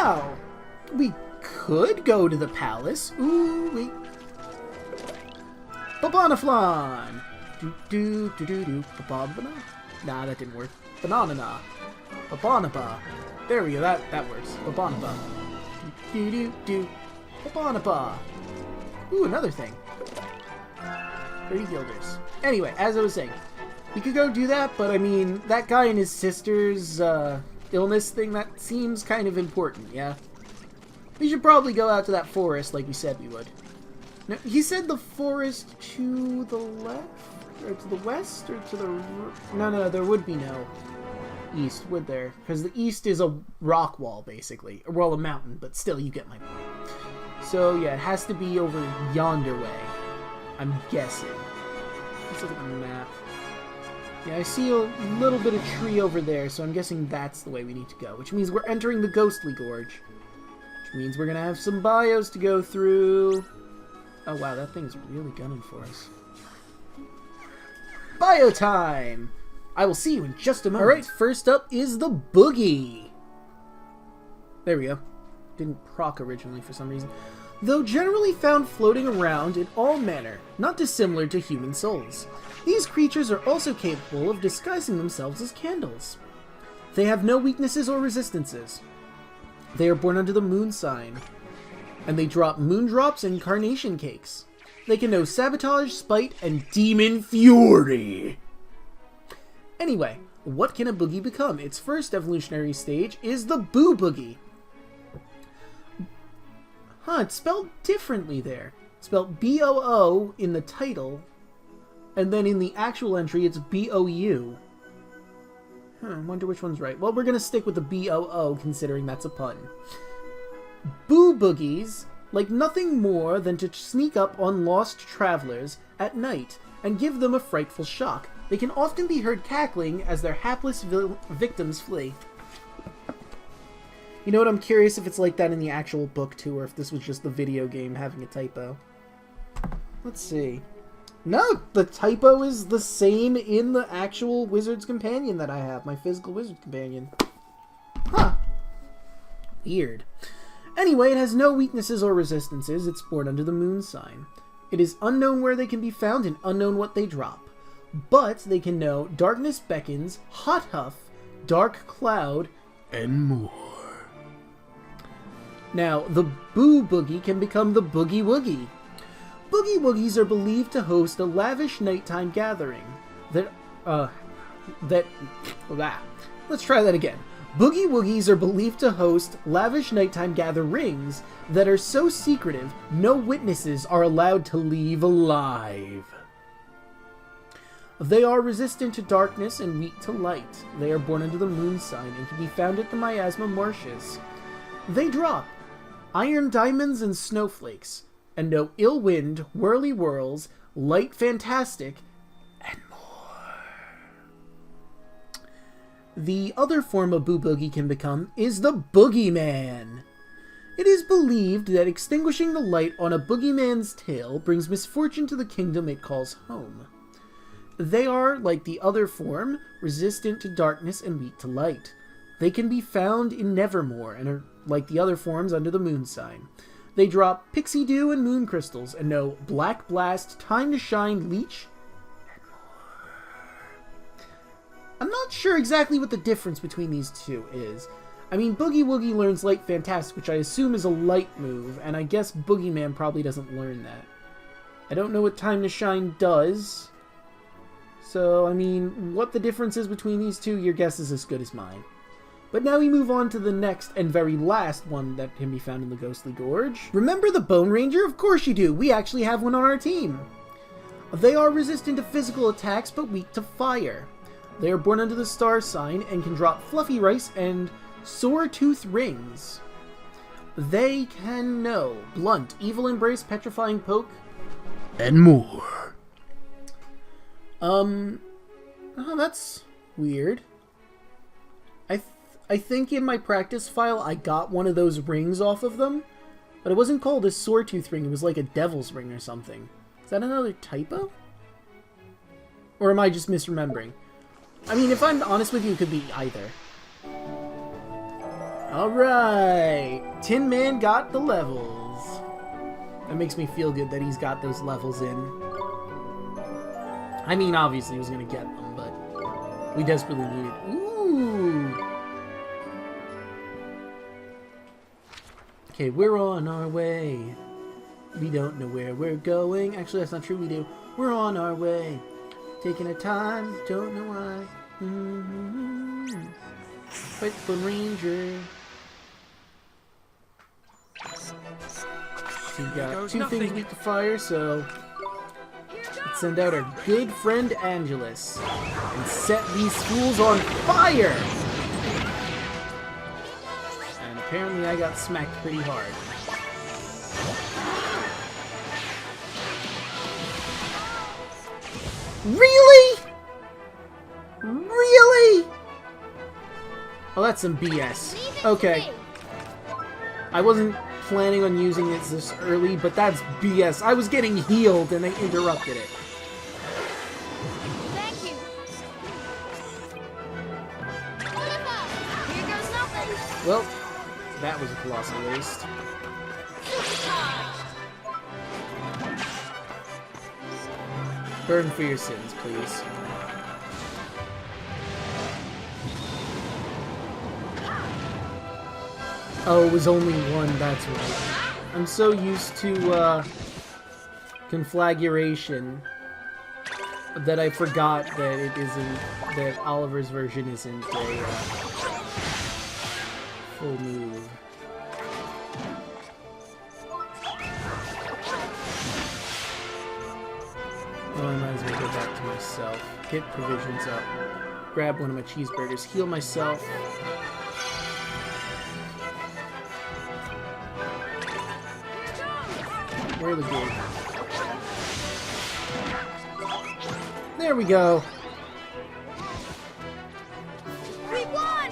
Now, we could go to the palace. Ooh, wait. Babanaflan! Do-do-do-do-do. Bababana? Nah, that didn't work. Banana. Babanaba. There we go, that works. Babanaba. Do-do-do. Babanaba. Ooh, another thing. 30 guilders. Anyway, as I was saying, we could go do that, but I mean, that guy and his sister's illness thing, that seems kind of important, yeah? We should probably go out to that forest like we said we would. No, he said the forest to the left? Or to the west? Or to the... No, there would be no east, would there? Because the east is a rock wall, basically. Well, a mountain, but still, you get my point. So, yeah, it has to be over yonder way. I'm guessing. Let's look at the map. Yeah, I see a little bit of tree over there, so I'm guessing that's the way we need to go. Which means we're entering the Ghostly Gorge. Which means we're going to have some bios to go through. Oh, wow, that thing's really gunning for us. Bio time! I will see you in just a moment. Alright, first up is the Boogie. There we go. Didn't proc originally for some reason. Though generally found floating around in all manner, not dissimilar to human souls. These creatures are also capable of disguising themselves as candles. They have no weaknesses or resistances. They are born under the moon sign, and they drop moondrops and carnation cakes. They can know sabotage, spite, and demon fury. Anyway, what can a boogie become? Its first evolutionary stage is the Boo Boogie. Huh, it's spelled differently there. It's spelled B-O-O in the title, and then in the actual entry it's B-O-U. I wonder which one's right. Well, we're going to stick with the B-O-O, considering that's a pun. Boo Boogies like nothing more than to sneak up on lost travelers at night and give them a frightful shock. They can often be heard cackling as their hapless victims flee. You know what, I'm curious if it's like that in the actual book too, or if this was just the video game having a typo. Let's see. No, the typo is the same in the actual Wizard's Companion that I have, my physical Wizard Companion. Huh. Weird. Anyway, it has no weaknesses or resistances. It's born under the moon sign. It is unknown where they can be found and unknown what they drop. But they can know Darkness Beckons, Hot Huff, Dark Cloud, and more. Now, the Boo Boogie can become the Boogie Woogie. Boogie Woogies are believed to host a lavish nighttime gathering. Let's try that again. Boogie Woogies are believed to host lavish nighttime gatherings that are so secretive, no witnesses are allowed to leave alive. They are resistant to darkness and weak to light. They are born under the moon sign and can be found at the miasma marshes. They drop iron diamonds and snowflakes, and know ill wind, whirly whirls, light fantastic, and more. The other form a Boo Boogie can become is the Boogeyman. It is believed that extinguishing the light on a Boogeyman's tail brings misfortune to the kingdom it calls home. They are, like the other form, resistant to darkness and weak to light. They can be found in Nevermore and are, like the other forms, under the moon sign. They drop Pixie Dew and Moon Crystals and know Black Blast, Time to Shine, Leech, and more. I'm not sure exactly what the difference between these two is. I mean, Boogie Woogie learns Light Fantastic, which I assume is a light move, and I guess Boogeyman probably doesn't learn that. I don't know what Time to Shine does. So, I mean, what the difference is between these two, your guess is as good as mine. But now we move on to the next and very last one that can be found in the Ghostly Gorge. Remember the Bone Ranger? Of course you do. We actually have one on our team. They are resistant to physical attacks but weak to fire. They are born under the star sign and can drop Fluffy Rice and Sore Tooth Rings. They can know Blunt, Evil Embrace, Petrifying Poke, and more. Oh, that's weird. I think in my practice file I got one of those rings off of them, but it wasn't called a Sawtooth ring, it was like a Devil's ring or something. Is that another typo? Or am I just misremembering? I mean, if I'm honest with you, it could be either. Alright! Tin Man got the levels. That makes me feel good that he's got those levels in. I mean, obviously he was gonna get them, but we desperately need it. Ooh! Okay, we're on our way. We don't know where we're going. Actually, that's not true, we do. We're on our way. Taking our time, don't know why. Fight the Ranger. So we got two things weak to fire, so let's send out our good friend Angelus and set these fools on fire! And apparently I got smacked pretty hard. Really? Really? Oh, that's some BS. Okay. I wasn't planning on using it this early, but that's BS. I was getting healed and they interrupted it. Thank you. Here goes nothing. Well, that was a colossal waste. Burn for your sins, please. Oh, it was only one, that's right. I'm so used to, Conflagration that I forgot that it isn't, that Oliver's version isn't a, full move. Well, I might as well go back to myself. Get provisions up. Grab one of my cheeseburgers. Heal myself. Where the gate? There we go. We won!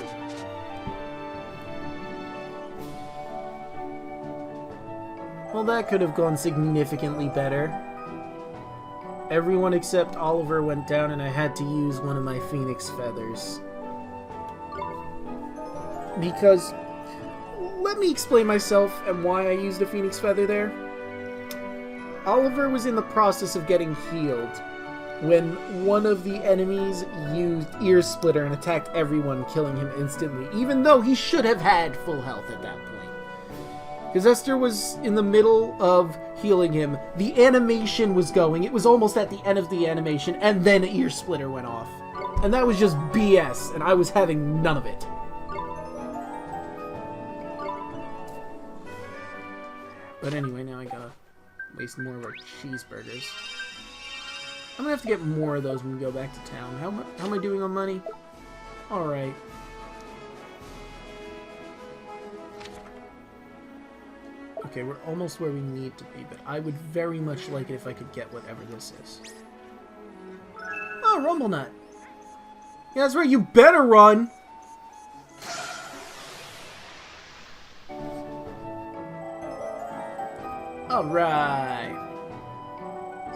Well, that could have gone significantly better. Everyone except Oliver went down and I had to use one of my Phoenix Feathers. Because, let me explain myself and why I used a Phoenix Feather there. Oliver was in the process of getting healed when one of the enemies used Ear Splitter and attacked everyone, killing him instantly, even though he should have had full health at that point. Because Esther was in the middle of healing him. The animation was going. It was almost at the end of the animation, and then Ear Splitter went off. And that was just BS, and I was having none of it. But anyway, now I gotta waste more of our cheeseburgers. I'm gonna have to get more of those when we go back to town. How am I doing on money? Alright. Okay, we're almost where we need to be, but I would very much like it if I could get whatever this is. Oh, Rumble Nut! Yeah, that's right, you better run! Alright!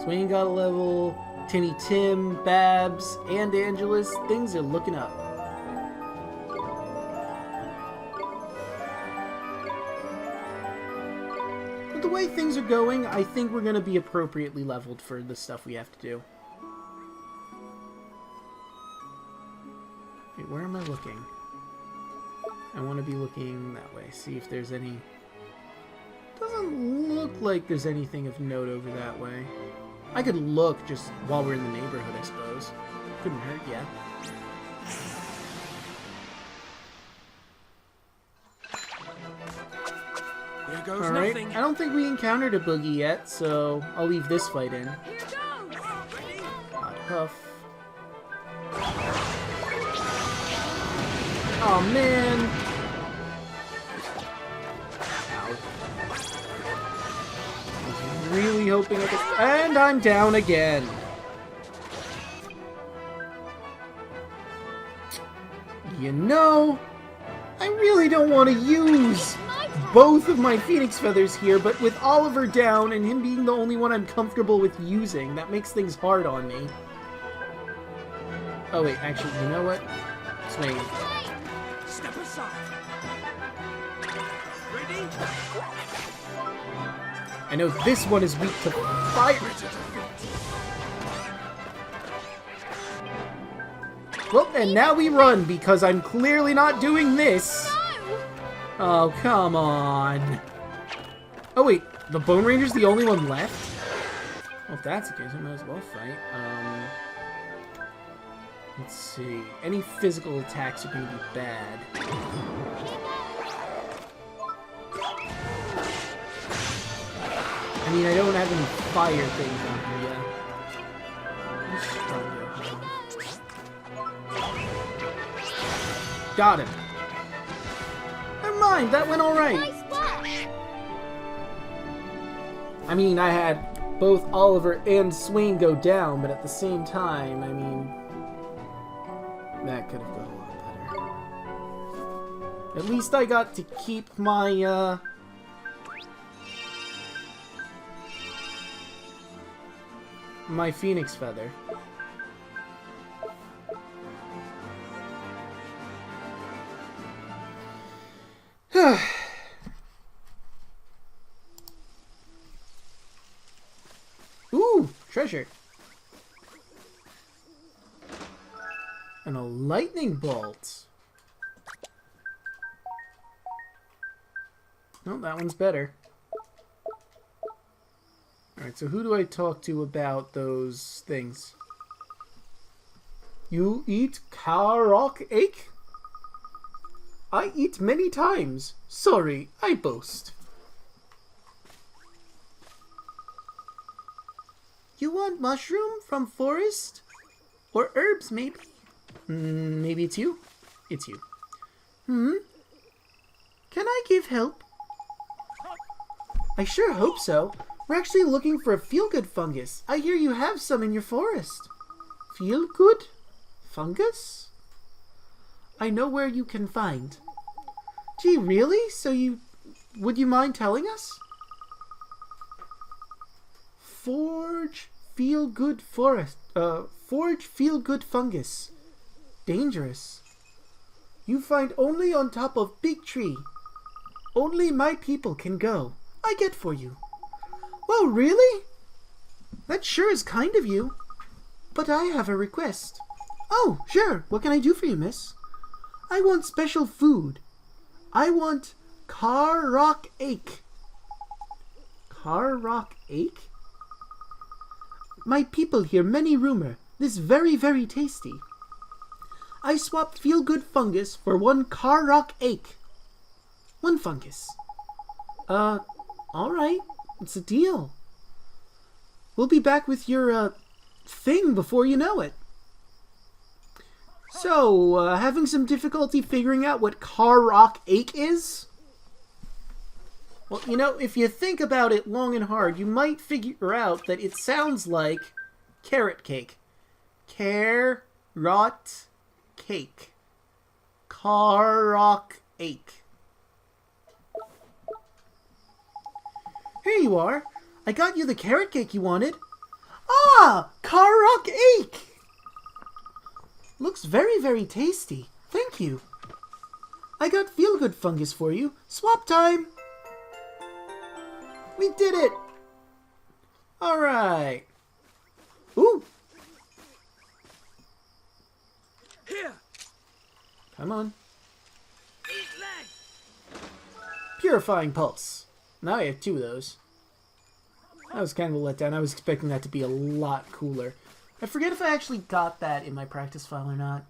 Swain got a level, Tinny Tim, Babs, and Angelus. Things are looking up. With the way things are going, I think we're going to be appropriately leveled for the stuff we have to do. Wait, where am I looking? I want to be looking that way. See if there's any... Doesn't look like there's anything of note over that way. I could look just while we're in the neighborhood, I suppose. Couldn't hurt, yeah. Alright, I don't think we encountered a boogie yet, so I'll leave this fight in. Hot Huff. Oh man! Really hoping I could... And I'm down again! You know, I really don't want to use both of my Phoenix Feathers here, but with Oliver down and him being the only one I'm comfortable with using, that makes things hard on me. Oh wait, actually, you know what? Swain. Step aside. I know this one is weak to fire. Well, and now we run because I'm clearly not doing this. Oh, come on. Oh, wait. The Bone Ranger's the only one left? Well, if that's the case, I might as well fight. Let's see. Any physical attacks are going to be bad. I mean, I don't have any fire things on here yet. Let's try to go home. Got him. Never mind, that went alright. Nice splash. I mean, I had both Oliver and Swain go down, but at the same time, I mean, that could have gone a lot better. At least I got to keep my, my Phoenix Feather. Ooh, treasure. And a lightning bolt. Oh, that one's better. Alright, so who do I talk to about those things? You eat Karok Ache? I eat many times. Sorry, I boast. You want mushroom from forest? Or herbs, maybe? Maybe it's you? It's you. Can I give help? I sure hope so. We're actually looking for a feel-good fungus. I hear you have some in your forest. Feel-good? Fungus? I know where you can find. Gee, really? Would you mind telling us? Forge feel-good forest. Forge feel-good fungus. Dangerous. You find only on top of big tree. Only my people can go. I get for you. Well, really? That sure is kind of you. But I have a request. Oh, sure. What can I do for you, miss? I want special food. I want Karok Ache. Karok Ache? My people hear many rumor. This very, very tasty. I swapped feel-good fungus for one Karok Ache. One fungus. Alright. It's a deal. We'll be back with your, thing before you know it. So, having some difficulty figuring out what Karok Ache is? Well, you know, if you think about it long and hard, you might figure out that it sounds like carrot cake. Carrot cake. Karok Ache. Here you are. I got you the carrot cake you wanted. Ah! Karok Ache! Looks very, very tasty. Thank you. I got feel-good fungus for you. Swap time! We did it! Alright. Ooh! Here. Come on. Purifying Pulse. Now I have two of those. That was kind of a letdown. I was expecting that to be a lot cooler. I forget if I actually got that in my practice file or not.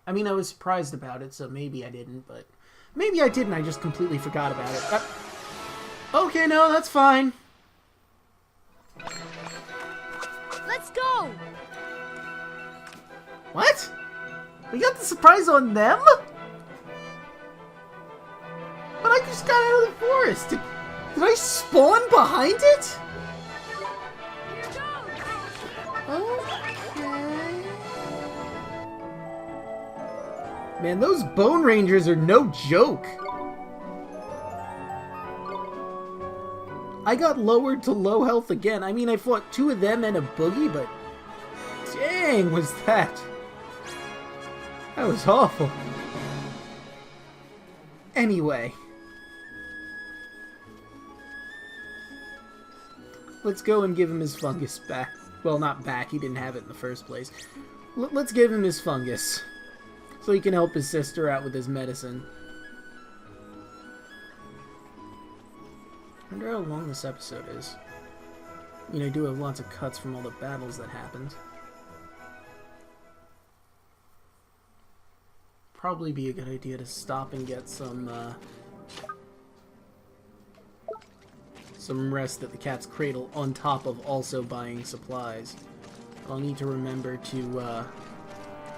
I mean, I was surprised about it, so maybe I didn't, but... Maybe I didn't, I just completely forgot about it. Okay, no, that's fine. Let's go! What? We got the surprise on them? But I just got out of the forest. Did I spawn behind it? Here goes! Okay. Man, those Bone Rangers are no joke. I got lowered to low health again. I mean, I fought two of them and a boogie, but dang, was that... That was awful. Anyway. Let's go and give him his fungus back. Well, not back. He didn't have it in the first place. Let's give him his fungus. So he can help his sister out with his medicine. I wonder how long this episode is. You know, I do have lots of cuts from all the battles that happened. Probably be a good idea to stop and get some rest at the Cat's Cradle on top of also buying supplies. I'll need to remember to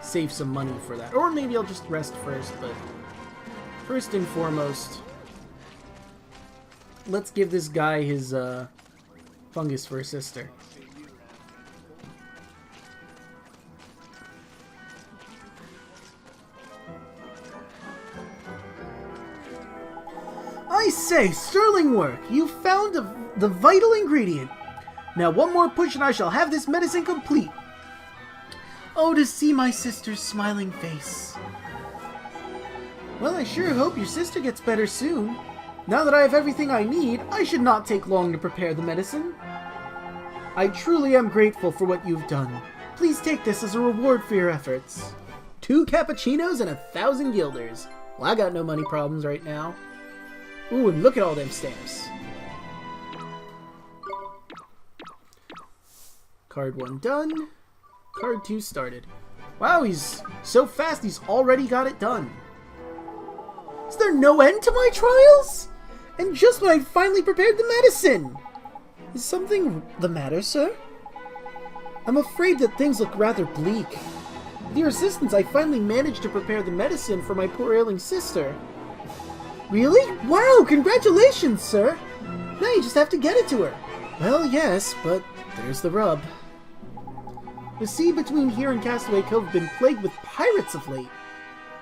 save some money for that. Or maybe I'll just rest first, but first and foremost, let's give this guy his fungus for his sister. I say, sterling work! You found the vital ingredient. Now one more push and I shall have this medicine complete. Oh, to see my sister's smiling face. Well, I sure hope your sister gets better soon. Now that I have everything I need, I should not take long to prepare the medicine. I truly am grateful for what you've done. Please take this as a reward for your efforts. 2 cappuccinos and 1,000 guilders. Well, I got no money problems right now. Ooh, and look at all them stamps. Card 1 done. Card 2 started. Wow, he's so fast he's already got it done. Is there no end to my trials? And just when I finally prepared the medicine! Is something the matter, sir? I'm afraid that things look rather bleak. With your assistance, I finally managed to prepare the medicine for my poor ailing sister. Really? Wow, congratulations, sir! Now you just have to get it to her. Well, yes, but there's the rub. The sea between here and Castaway Cove have been plagued with pirates of late.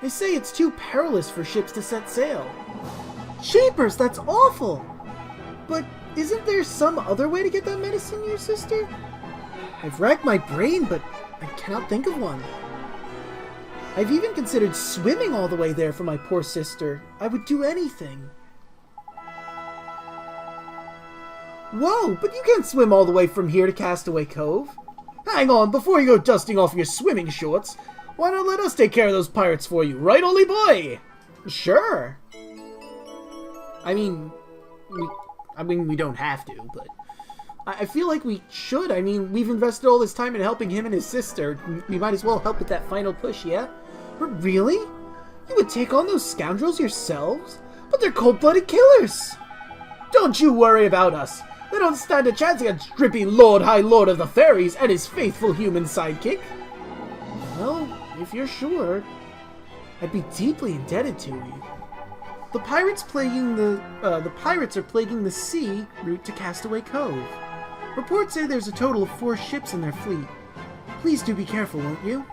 They say it's too perilous for ships to set sail. Jeepers, that's awful! But isn't there some other way to get that medicine to your sister? I've racked my brain, but I cannot think of one. I've even considered swimming all the way there for my poor sister. I would do anything. Whoa, but you can't swim all the way from here to Castaway Cove. Hang on, before you go dusting off your swimming shorts, why not let us take care of those pirates for you, right, Ollie boy? Sure. I mean, we don't have to, but I feel like we should. I mean, we've invested all this time in helping him and his sister. We might as well help with that final push, yeah? But really? You would take on those scoundrels yourselves? But they're cold-blooded killers! Don't you worry about us. They don't stand a chance against Drippy Lord High Lord of the Fairies and his faithful human sidekick. Well, if you're sure, I'd be deeply indebted to you. The pirates are plaguing the sea route to Castaway Cove. Reports say there's a total of 4 ships in their fleet. Please do be careful, won't you?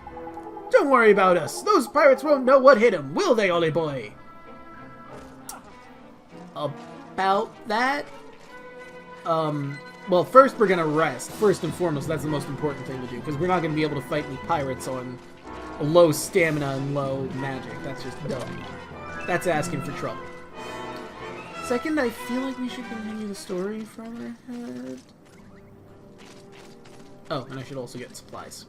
Don't worry about us. Those pirates won't know what hit them, will they, Ollie boy? About that? Well, first we're gonna rest. First and foremost, that's the most important thing to do, because we're not gonna be able to fight any pirates on a low stamina and low magic. That's just dumb. That's asking for trouble. Second, I feel like we should continue the story further ahead. Oh, and I should also get supplies.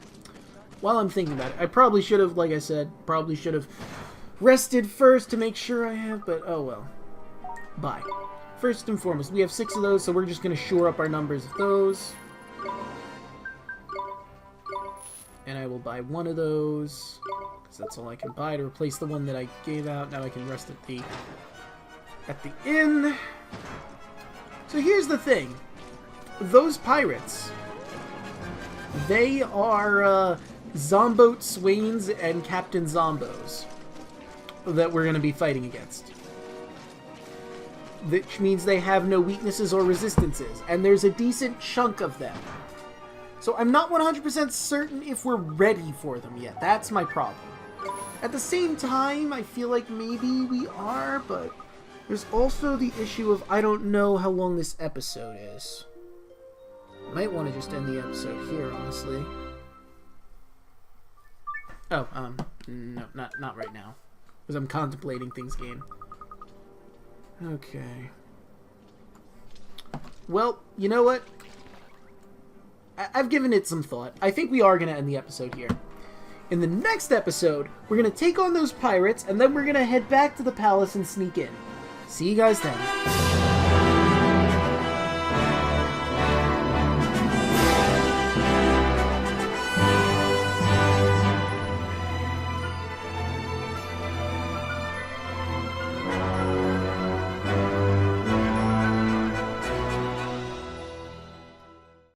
While I'm thinking about it, I probably should have, like I said, rested first to make sure I have, but oh well. Bye. First and foremost, we have 6 of those, so we're just going to shore up our numbers of those. And I will buy 1 of those, because that's all I can buy to replace the one that I gave out. Now I can rest at the inn. So here's the thing. Those pirates, they are Zomboat Swains and Captain Zombos that we're going to be fighting against. Which means they have no weaknesses or resistances, and there's a decent chunk of them. So I'm not 100% certain if we're ready for them yet. That's my problem. At the same time, I feel like maybe we are, but there's also the issue of I don't know how long this episode is. Might want to just end the episode here, honestly. Oh, no, not right now. Because I'm contemplating things game. Okay. Well, you know what? I've given it some thought. I think we are going to end the episode here. In the next episode, we're going to take on those pirates, and then we're going to head back to the palace and sneak in. See you guys then.